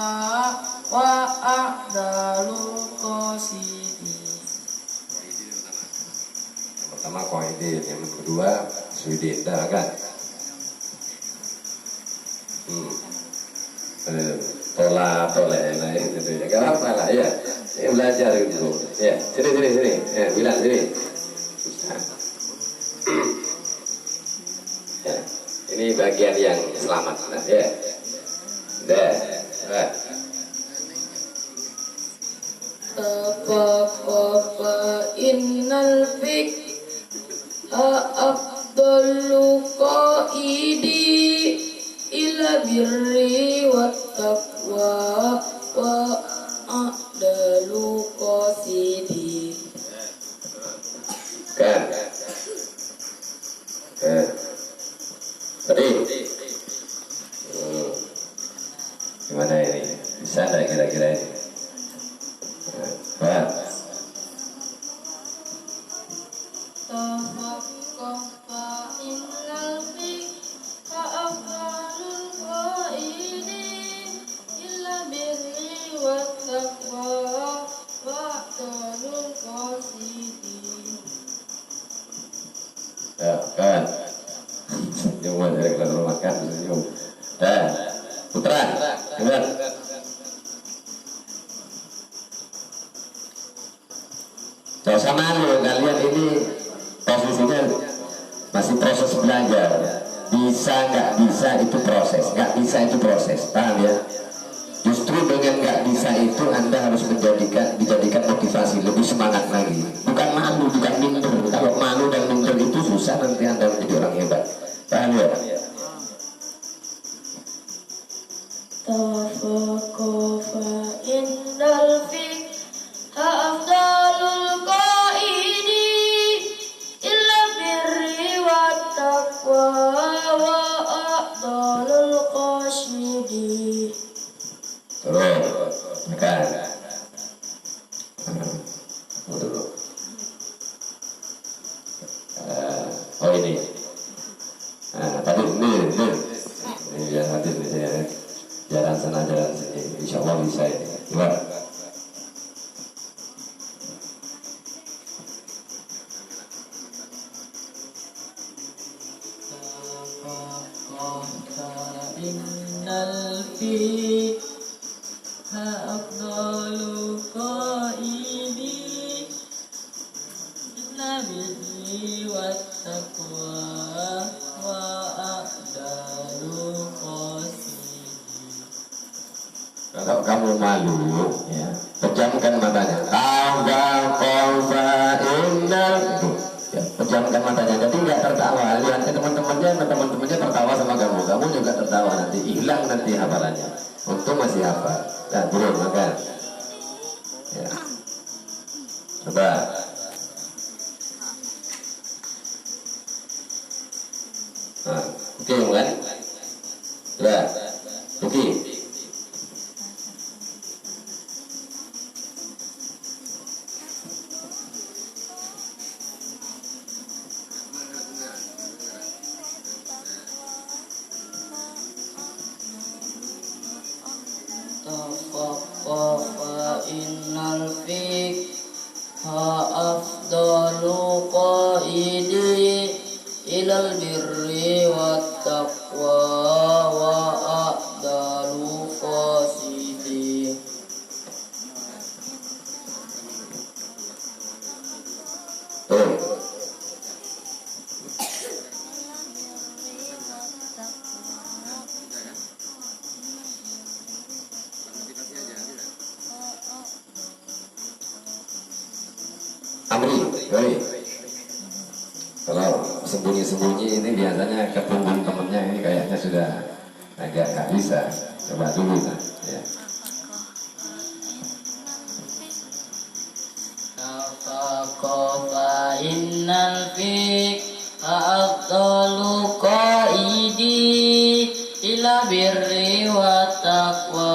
wa afdalul qasidi. Pertama qaidin, yang kedua sudin, dah kan? Tolak lain gitu ya, gak apa lah ya. Ini belajar gitu. Ya, sini. Ya, bilang sini. Ya, ini bagian yang selamat. Nah, ya. Dah. Tafaqqa innal fiqha afdalu qaidi ila birri wat taqwa wa a'dalu qasidi. Kan. Tadi. Gimana ini? Bisa enggak kira-kira ini? Nah. Tafaqqa innal fiqha afdalul qaidi illa birri wat taqwa wa a'dalu qasidi. Ya, kan. Senyum dari kalau makan senyum. Dah. Putra, dengar. Gak usah malu, kalian ini posisinya masih proses belajar. Bisa nggak bisa itu proses, nggak bisa itu proses, paham ya? Justru dengan nggak bisa itu Anda harus dijadikan motivasi, lebih semangat lagi. Bukan malu, bukan minder. Kalau malu dan minder itu susah nanti Anda menjadi orang hebat, paham ya? Tafaqqa innal fiqha afdalul qaidi illa birri wat taqwa wa a'dalul qasidi. Terus, makan. Dulu. Oh ini. Tadi ini biar hadir di sini. Jalan sana jalan sini, insya Allah bisa ini. Gimana? Innal fiqha afdalu qaidi illa birri wat taqwa wa a'dalu qasidi. Kalau kamu malu, ya, pejamkan matanya. Tafaqqa innal ya, pejamkan matanya. Jadi nggak tertawa. Lihat teman-temannya tertawa sama kamu. Kamu juga tertawa nanti. Hilang nanti hafalannya. Untung masih hafal. Nah, turun makan. Ya. Coba. Nah, oke kan? Ya, oke. Tafaqqa innal fiqha afdalu qaidi ilal birri wat taqwa wa a'dalu qasidi. Tuh. Amri, baik. Kalau sembunyi-sembunyi ini biasanya ketemu temennya ini kayaknya sudah agak nggak bisa. Coba dulu lah. Ya. Tafaqqa innal fiqha afdalu qaidi ila birri wa taqwa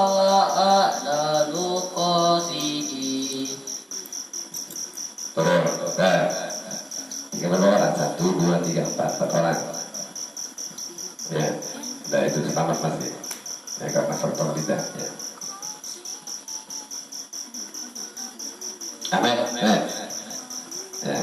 wa a'dalu qasidi. Terus, tiga orang, 1, 2, 3, 4 orang. Ya, nah itu selamat mas ya. Ya karena faktor lidah. Ya. Amin. Ya. Ya.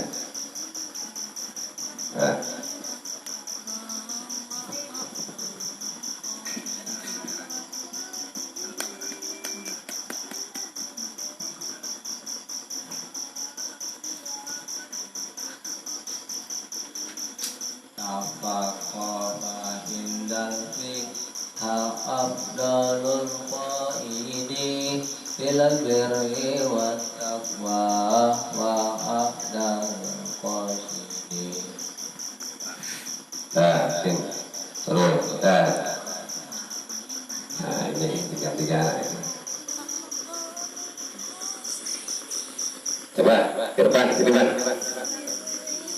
Tafaqaha indal fiqha afdalul qaidi ilal birri wa taqwa wa afdalul qasidi. Nah, terus, nah ini tiga ini. Coba ke depan, sini Bang.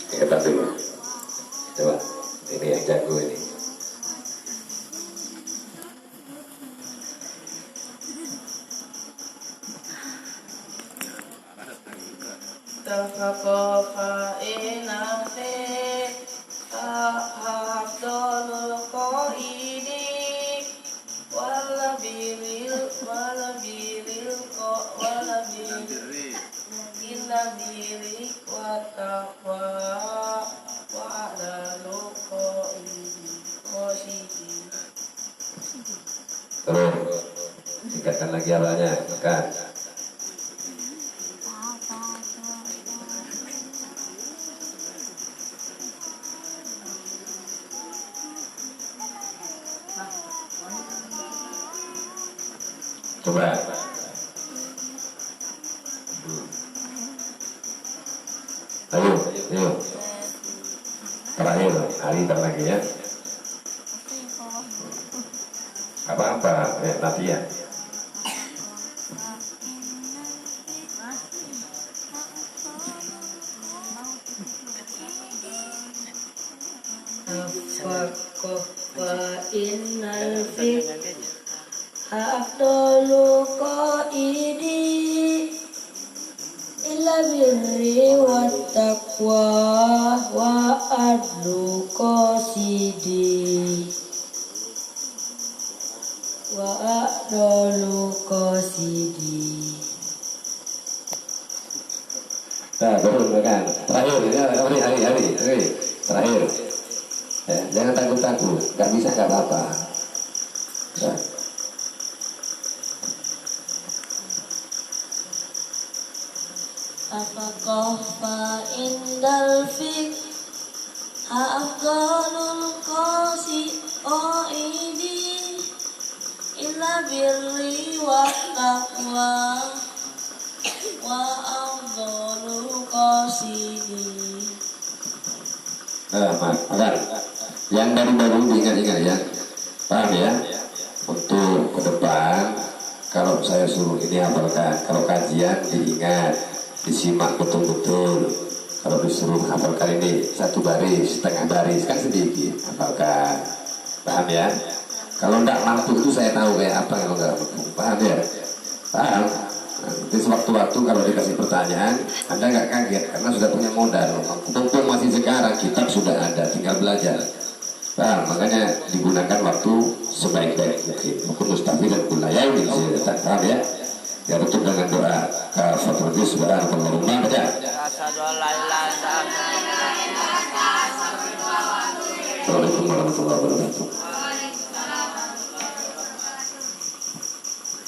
Ke depan dulu. Coba, ini yang jago ini. Tafaqaha indal fiqha afdalul qaidi wala biril illa birri wa taqwa wa a'dalu qasidi. Terus, tingkatkan lagi awalnya, tekan. Coba. Ayo. Terakhir, hari lagi ya. Apa-apa, latihan. Tafaqaha innal fiqha afdalu qaidi ila birri wa taqwa wa adlu qasidi wa adlu qasidi. Nah, betul kan. Terakhir, ya, hari. Terakhir. Ya, jangan takut-takut. Gak bisa, gak apa-apa. Ya. Tafaqaha indal fiqha afdalul qaidi illa birri wa taqwa wa afdalul qasidi. Makan. Yang baru-baru diingat-ingat ya. Paham ya? Untuk ke depan, kalau saya suruh ini hafalkan. Kalau kajian diingat, disimak betul-betul. Kalau disuruh hafalkan ini 1 baris, setengah baris, kan sedikit. Hafalkan. Paham ya? Kalau tidak mampu itu saya tahu kayak apa kalau nggak mampu. Paham ya? Paham? Nanti sewaktu-waktu kalau dikasih pertanyaan, Anda nggak kaget karena sudah punya modal. Mumpung masih sekarang, kitab sudah ada, tinggal belajar. Paham? Makanya digunakan waktu sebaik-baik mungkin. Mungkin mustahil dan kulayah ini saya paham ya. Ya tutup dengan doa. Kafatul subhanallahumma baca. Assalamualaikum warahmatullahi wabarakatuh.